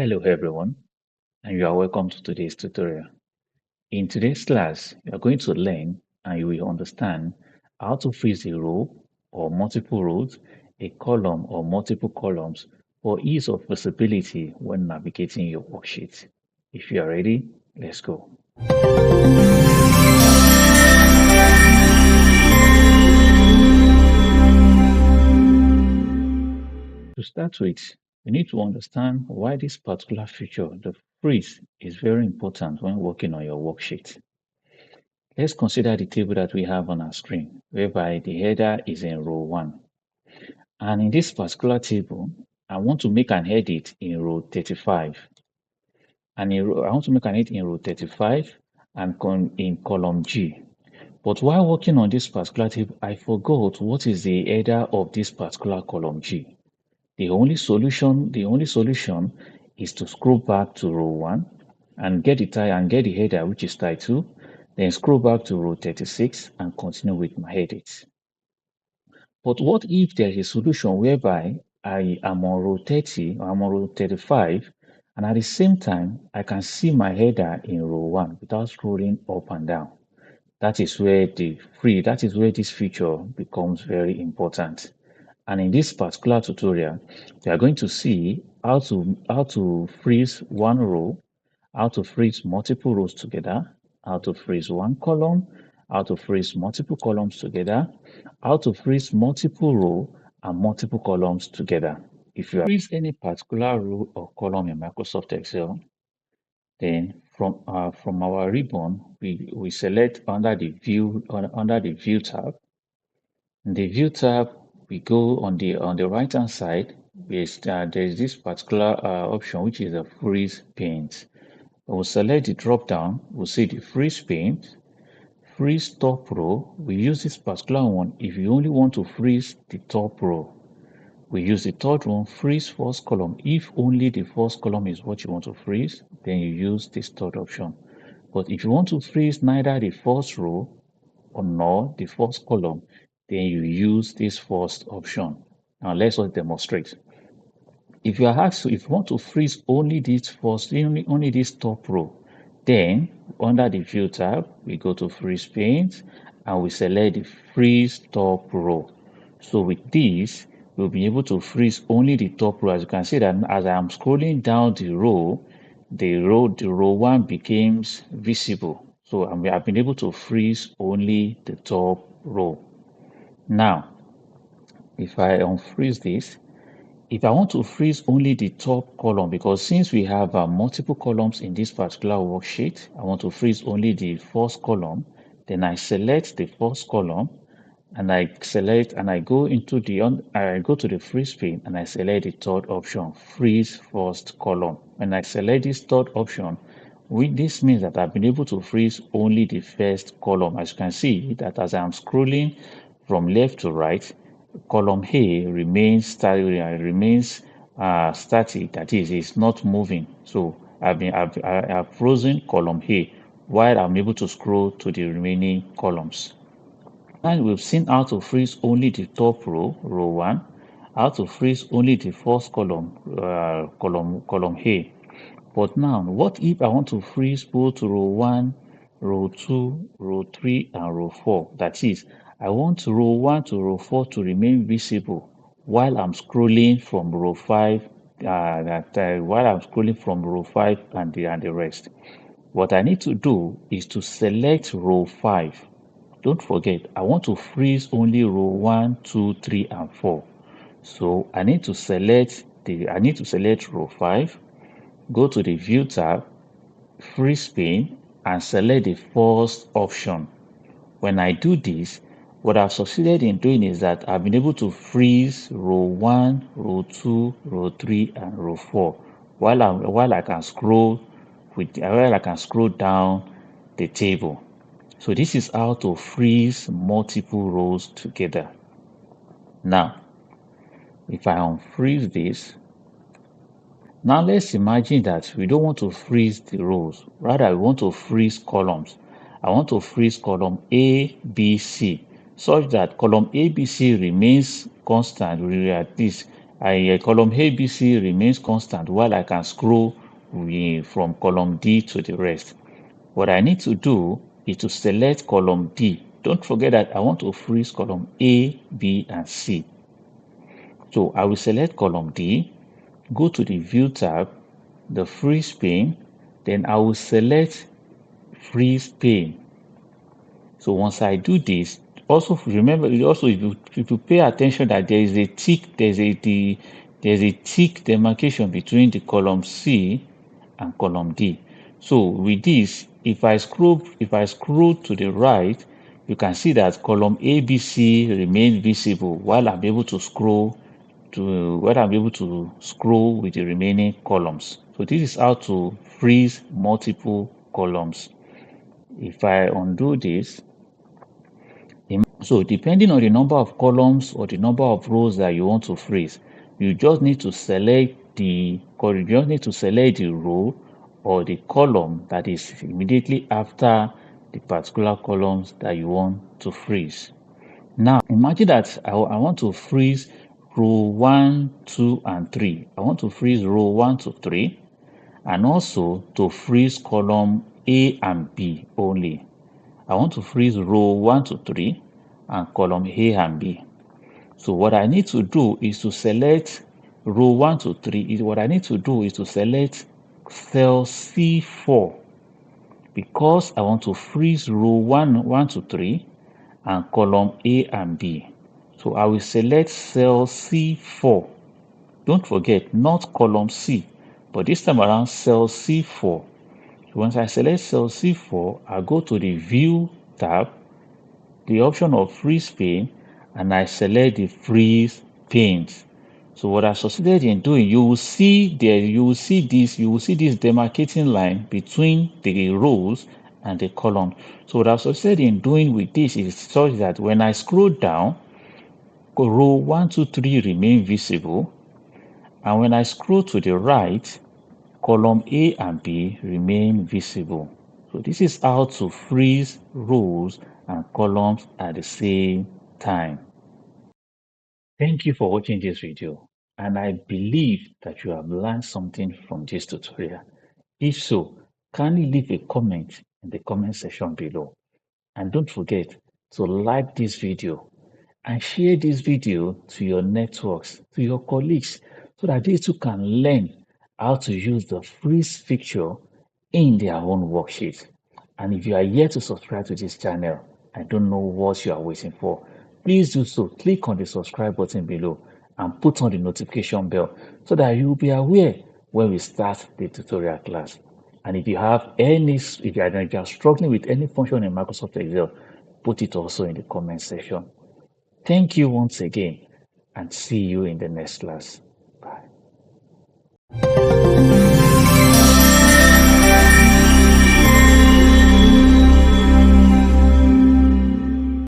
Hello everyone, and you are welcome to today's tutorial. In today's class, you are going to learn and you will understand how to freeze a row or multiple rows, a column or multiple columns for ease of visibility when navigating your worksheet. If you are ready, let's go. To start with, you need to understand why this particular feature, the freeze, is very important when working on your worksheet. Let's consider the table that we have on our screen, whereby the header is in row 1. And in this particular table, I want to make an edit in row 35. And I want to make an edit in row 35 and in column G. But while working on this particular table, I forgot what is the header of this particular column G. The only solution is to scroll back to row 1 and get the header, which is title, then scroll back to row 36 and continue with my edits. But what if there is a solution whereby I am on row 30 or I'm on row 35 and at the same time I can see my header in row 1 without scrolling up and down? That is where this feature becomes very important. And in this particular tutorial, we are going to see how to freeze one row, how to freeze multiple rows together, how to freeze one column, how to freeze multiple columns together, how to freeze multiple row and multiple columns together. If you freeze any particular row or column in Microsoft Excel, then from our ribbon, we select under the view tab. In the view tab, we go on the right hand side. There's this particular option which is a freeze paint. We'll select the drop down. We'll see the freeze paint, freeze top row. We use this particular one if you only want to freeze the top row. We use the third one, freeze first column. If only the first column is what you want to freeze, then you use this third option. But if you want to freeze neither the first row or nor the first column, then you use this first option. Now let's just demonstrate. If you are asked if you want to freeze only only this top row, then under the view tab, we go to freeze paint and we select the freeze top row. So with this, we'll be able to freeze only the top row. As you can see that as I am scrolling down the row 1 becomes visible. So I've been able to freeze only the top row. Now, if I unfreeze this, if I want to freeze only the top column, because since we have multiple columns in this particular worksheet, I want to freeze only the first column, then I select the first column and I go to the freeze pane and I select the third option, freeze first column. When I select this third option, this means that I've been able to freeze only the first column. As you can see that as I'm scrolling from left to right, column A remains static. That is, it's not moving. So I've frozen column A while I'm able to scroll to the remaining columns. And we've seen how to freeze only the top row, row 1, how to freeze only the first column, column A. But now, what if I want to freeze both row 1, row 2, row 3, and row 4? That is, I want row 1 to row 4 to remain visible while I'm scrolling from row 5, while I'm scrolling from row 5 and the rest. What I need to do is to select row 5. Don't forget, I want to freeze only row 1, 2, 3, and 4. So I need to select row 5, go to the view tab, freeze pane, and select the first option. When I do this, what I've succeeded in doing is that I've been able to freeze row 1, row 2, row 3, and row 4 while I can scroll down the table. So this is how to freeze multiple rows together. Now, if I unfreeze this, now let's imagine that we don't want to freeze the rows. Rather, we want to freeze columns. I want to freeze column A, B, C, such that column A, B, C remains constant. At least Column ABC remains constant while I can scroll from column D to the rest. What I need to do is to select column D. Don't forget that I want to freeze column A, B, and C. So I will select column D, go to the View tab, the Freeze pane, then I will select Freeze pane. So once I do this, also remember, also if you pay attention that there is a tick, there's a tick demarcation between the column C and column D. So with this, if I scroll to the right, you can see that column ABC remains visible while I'm able to scroll with the remaining columns. So this is how to freeze multiple columns. If I undo this, so depending on the number of columns or the number of rows that you want to freeze, you just need to select the row or the column that is immediately after the particular columns that you want to freeze. Now imagine that I want to freeze row 1, 2, and 3. I want to freeze row 1 to 3 and also to freeze column A and B only. I want to freeze row 1 to 3 and column A and B. So what I need to do is to select row 1 to 3. What I need to do is to select cell C4 because I want to freeze row 1 to 3 and column A and B. So I will select cell C4. Don't forget, not column C, but this time around cell C4. So once I select cell C4, I go to the View tab, the option of Freeze pane, and I select the Freeze panes. So what I succeeded in doing, you will see this demarcating line between the rows and the column. So what I succeeded in doing with this is such that when I scroll down, row 1, 2, 3 remain visible, and when I scroll to the right, column A and B remain visible. So this is how to freeze rows and columns at the same time. Thank you for watching this video, and I believe that you have learned something from this tutorial. If so, kindly leave a comment in the comment section below. And don't forget to like this video and share this video to your networks, to your colleagues, so that they too can learn how to use the freeze feature in their own worksheet. And if you are yet to subscribe to this channel, I don't know what you are waiting for. Please do so. Click on the subscribe button below and put on the notification bell so that you will be aware when we start the tutorial class. And if you have if you are struggling with any function in Microsoft Excel, put it also in the comment section. Thank you once again and see you in the next class. Bye.